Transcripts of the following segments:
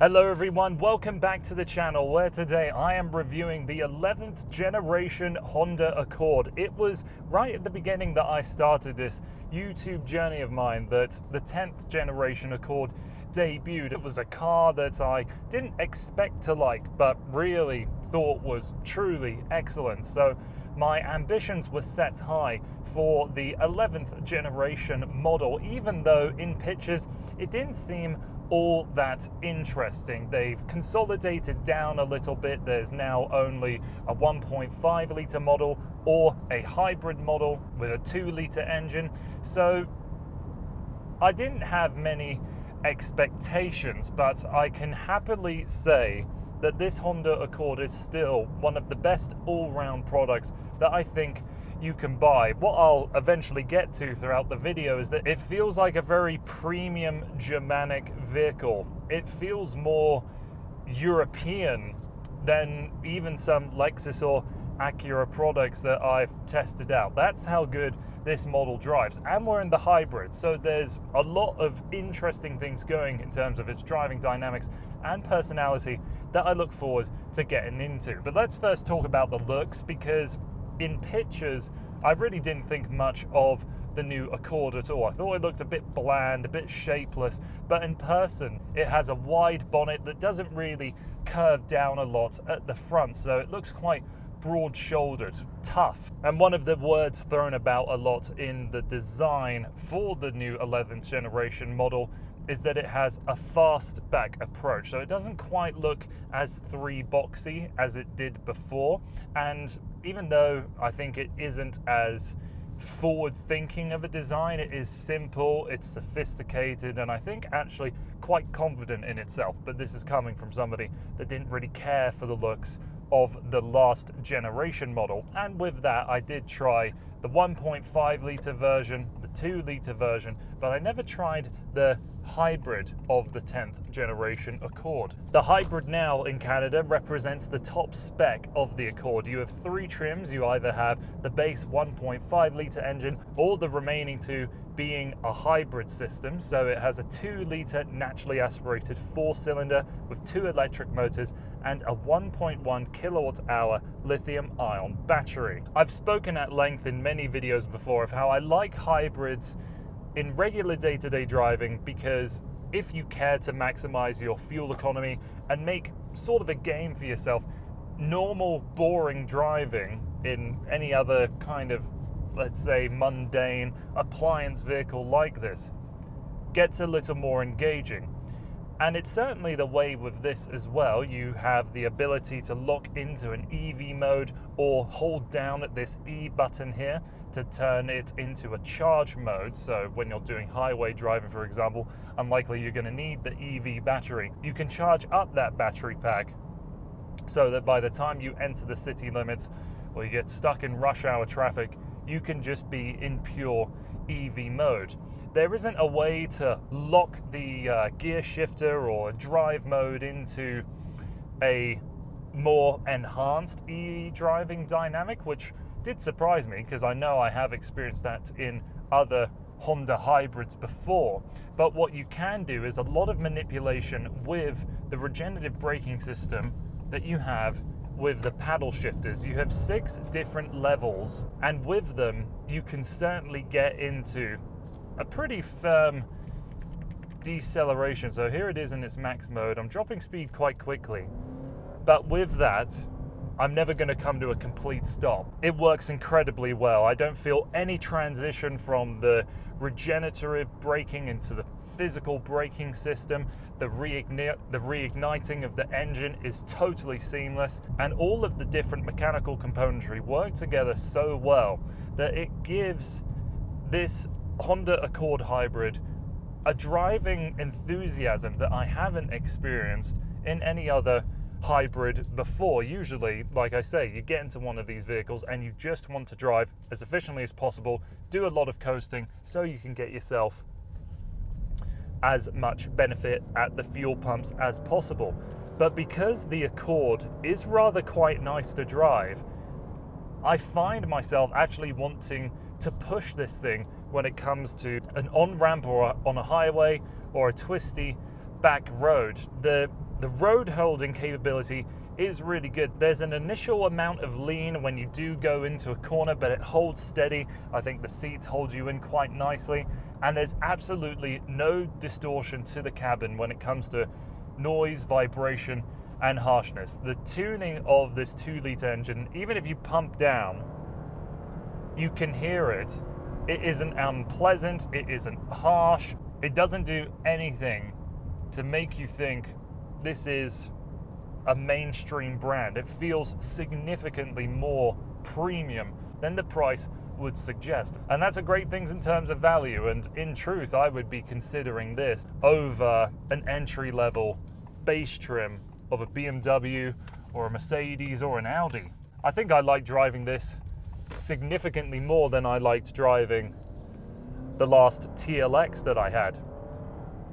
Hello everyone, welcome back to the channel where today I am reviewing the 11th generation Honda Accord. It was right at the beginning that I started this YouTube journey of mine that the 10th generation Accord debuted. It was a car that I didn't expect to like, but really thought was truly excellent. So my ambitions were set high for the 11th generation model, even though in pictures it didn't seem all that interesting. They've consolidated down a little bit. There's now only a 1.5 litre model or a hybrid model with a 2 litre engine. So I didn't have many expectations, but I can happily say that this Honda Accord is still one of the best all-round products that I think you can buy. What I'll eventually get to throughout the video is that it feels like a very premium Germanic vehicle. It feels more European than even some Lexus or Acura products that I've tested out. That's how good this model drives. And we're in the hybrid, so there's a lot of interesting things going in terms of its driving dynamics and personality that I look forward to getting into. But let's first talk about the looks, because in pictures, I really didn't think much of the new Accord at all. I thought it looked a bit bland, a bit shapeless, but in person, it has a wide bonnet that doesn't really curve down a lot at the front, so it looks quite broad-shouldered, tough. And one of the words thrown about a lot in the design for the new 11th generation model is that it has a fastback approach. So it doesn't quite look as three-boxy as it did before. And even though I think it isn't as forward-thinking of a design, it is simple, it's sophisticated, and I think actually quite confident in itself. But this is coming from somebody that didn't really care for the looks of the last generation model. And with that, I did try the 1.5 litre version, the 2 litre version, but I never tried the hybrid of the 10th generation Accord. The hybrid now in Canada represents the top spec of the Accord. You have 3 trims. You either have the base 1.5 litre engine or the remaining 2 being a hybrid system. So it has a 2 litre naturally aspirated 4-cylinder with 2 electric motors and a 1.1 kilowatt hour lithium ion battery. I've spoken at length in many videos before of how I like hybrids in regular day-to-day driving, because if you care to maximize your fuel economy and make sort of a game for yourself, normal boring driving in any other kind of, let's say, mundane appliance vehicle like this gets a little more engaging. And it's certainly the way with this as well. You have the ability to lock into an EV mode or hold down at this E button here to turn it into a charge mode. So when you're doing highway driving, for example, unlikely you're going to need the EV battery. You can charge up that battery pack so that by the time you enter the city limits or you get stuck in rush hour traffic, you can just be in pure EV mode. There isn't a way to lock the gear shifter or drive mode into a more enhanced driving dynamic, which did surprise me because I know I have experienced that in other Honda hybrids before. But what you can do is a lot of manipulation with the regenerative braking system that you have with the paddle shifters. You have 6 different levels, and with them you can certainly get into a pretty firm deceleration. So here it is in its max mode. I'm dropping speed quite quickly, but with that, I'm never going to come to a complete stop. It works incredibly well. I don't feel any transition from the regenerative braking into the physical braking system. The reigniting of the engine is totally seamless, and all of the different mechanical componentry work together so well that it gives this Honda Accord hybrid a driving enthusiasm that I haven't experienced in any other hybrid before. Usually, like I say, you get into one of these vehicles and you just want to drive as efficiently as possible, do a lot of coasting so you can get yourself as much benefit at the fuel pumps as possible. But because the Accord is rather quite nice to drive, I find myself actually wanting to push this thing when it comes to an on-ramp or on a highway or a twisty back road. The The road holding capability is really good. There's an initial amount of lean when you do go into a corner, but it holds steady. I think the seats hold you in quite nicely, and there's absolutely no distortion to the cabin when it comes to noise, vibration, and harshness. The tuning of this 2-litre engine, even if you pump down, you can hear it. It isn't unpleasant, it isn't harsh, it doesn't do anything to make you think this is a mainstream brand. It feels significantly more premium than the price would suggest. And that's a great thing in terms of value. And in truth, I would be considering this over an entry-level base trim of a BMW or a Mercedes or an Audi. I think I like driving this significantly more than I liked driving the last TLX that I had.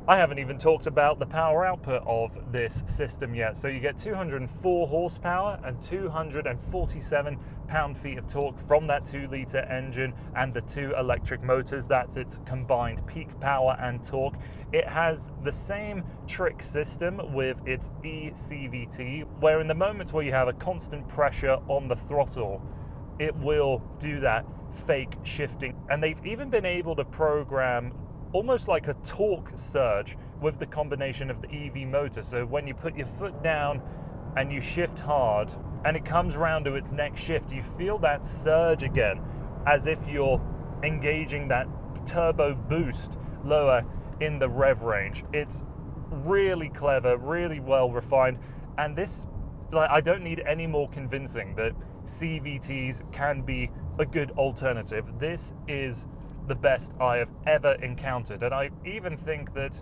I haven't even talked about the power output of this system yet. So you get 204 horsepower and 247 pound-feet of torque from that 2-litre engine and the 2 electric motors. That's its combined peak power and torque. It has the same trick system with its eCVT, where in the moments where you have a constant pressure on the throttle, it will do that fake shifting. And they've even been able to program almost like a torque surge with the combination of the EV motor. So when you put your foot down and you shift hard and it comes round to its next shift, you feel that surge again as if you're engaging that turbo boost lower in the rev range. It's really clever, really well refined, and this, I don't need any more convincing that CVTs can be a good alternative. This is the best I have ever encountered, and I even think that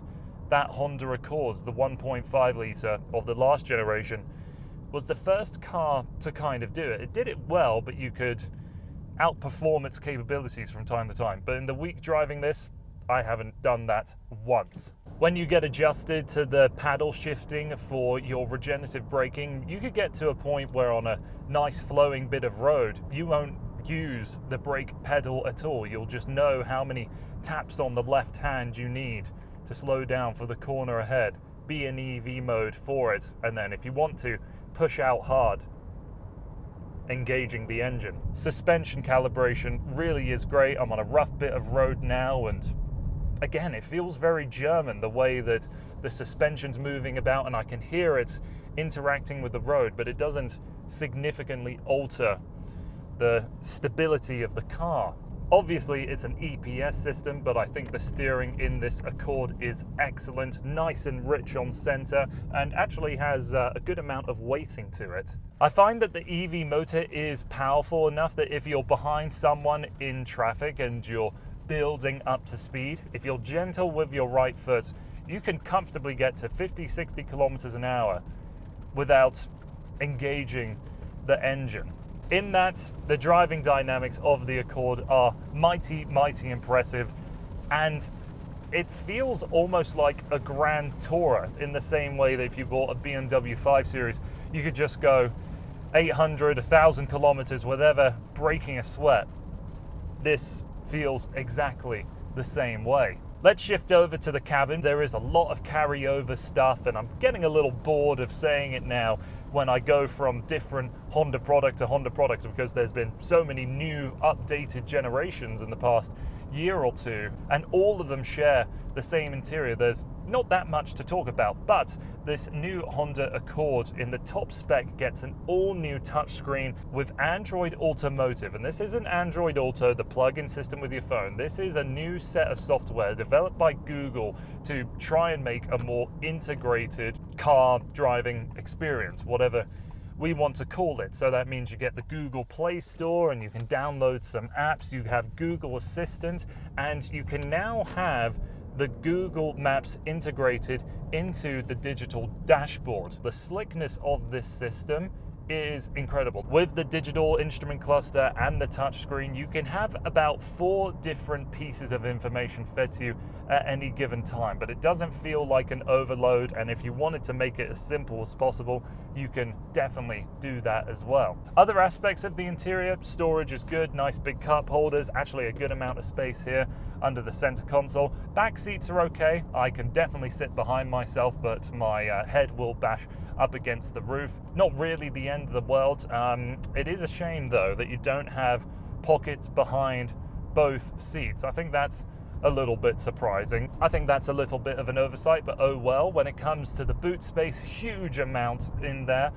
Honda Accord, the 1.5 litre of the last generation, was the first car to kind of do it. It did it well, but you could outperform its capabilities from time to time. But in the week driving this, I haven't done that once. When you get adjusted to the paddle shifting for your regenerative braking, you could get to a point where on a nice flowing bit of road, you won't use the brake pedal at all. You'll just know how many taps on the left hand you need to slow down for the corner ahead. Be in EV mode for it, and then if you want to, push out hard, engaging the engine. Suspension calibration really is great. I'm on a rough bit of road now, and again, it feels very German, the way that the suspension's moving about, and I can hear it interacting with the road, but it doesn't significantly alter the stability of the car. Obviously, it's an EPS system, but I think the steering in this Accord is excellent, nice and rich on center, and actually has a good amount of weighting to it. I find that the EV motor is powerful enough that if you're behind someone in traffic and you're building up to speed, if you're gentle with your right foot, you can comfortably get to 50-60 kilometers an hour without engaging the engine. In that, the driving dynamics of the Accord are mighty, mighty impressive, and it feels almost like a Grand Tourer, in the same way that if you bought a BMW 5 Series, you could just go 800, 1,000 kilometers without breaking a sweat. This feels exactly the same way. Let's shift over to the cabin. There is a lot of carryover stuff, and I'm getting a little bored of saying it now when I go from different Honda product to Honda product, because there's been so many new updated generations in the past year or two, and all of them share the same interior. There's not that much to talk about, but this new Honda Accord in the top spec gets an all-new touchscreen with Android Automotive, and this isn't Android Auto, the plug-in system with your phone. This is a new set of software developed by Google to try and make a more integrated car driving experience, whatever we want to call it. So that means you get the Google Play Store and you can download some apps, you have Google Assistant, and you can now have the Google Maps integrated into the digital dashboard. The slickness of this system is incredible. With the digital instrument cluster and the touchscreen, you can have about 4 different pieces of information fed to you at any given time, but it doesn't feel like an overload, and if you wanted to make it as simple as possible, you can definitely do that as well. Other aspects of the interior, storage is good, nice big cup holders, actually a good amount of space here under the center console. Back seats are okay, I can definitely sit behind myself, but my head will bash up against the roof. Not really the end of the world. It is a shame though that you don't have pockets behind both seats. I think that's a little bit surprising. I think that's a little bit of an oversight, but oh well. When it comes to the boot space, huge amount in there.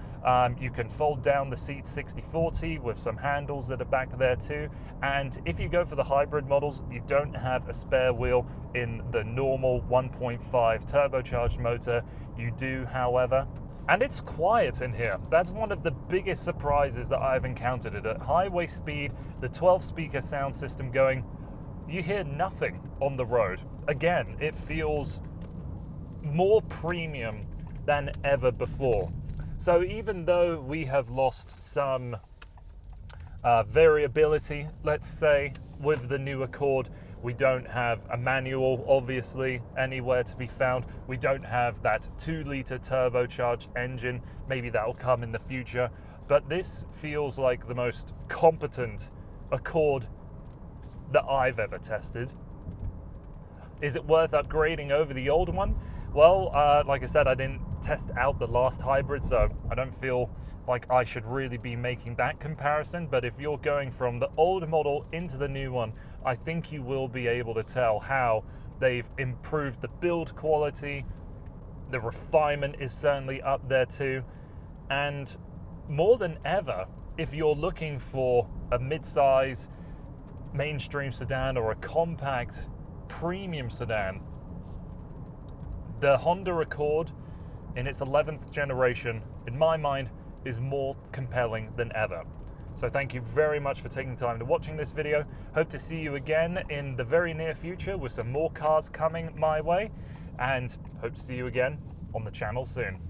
You can fold down the seat 60/40 with some handles that are back there too. And if you go for the hybrid models, you don't have a spare wheel in the normal 1.5 turbocharged motor. You do, however. And it's quiet in here. That's one of the biggest surprises that I've encountered. It at highway speed, the 12-speaker sound system going, you hear nothing on the road. Again, it feels more premium than ever before. So even though we have lost some variability, let's say, with the new Accord, we don't have a manual, obviously, anywhere to be found. We don't have that 2-liter turbocharged engine. Maybe that'll come in the future. But this feels like the most competent Accord that I've ever tested. Is it worth upgrading over the old one? Well, like I said, I didn't test out the last hybrid, so I don't feel like I should really be making that comparison. But if you're going from the old model into the new one, I think you will be able to tell how they've improved the build quality. The refinement is certainly up there too. And more than ever, if you're looking for a mid-size mainstream sedan or a compact premium sedan, the Honda Accord in its 11th generation, in my mind, is more compelling than ever. So thank you very much for taking time to watching this video. Hope to see you again in the very near future with some more cars coming my way, and hope to see you again on the channel soon.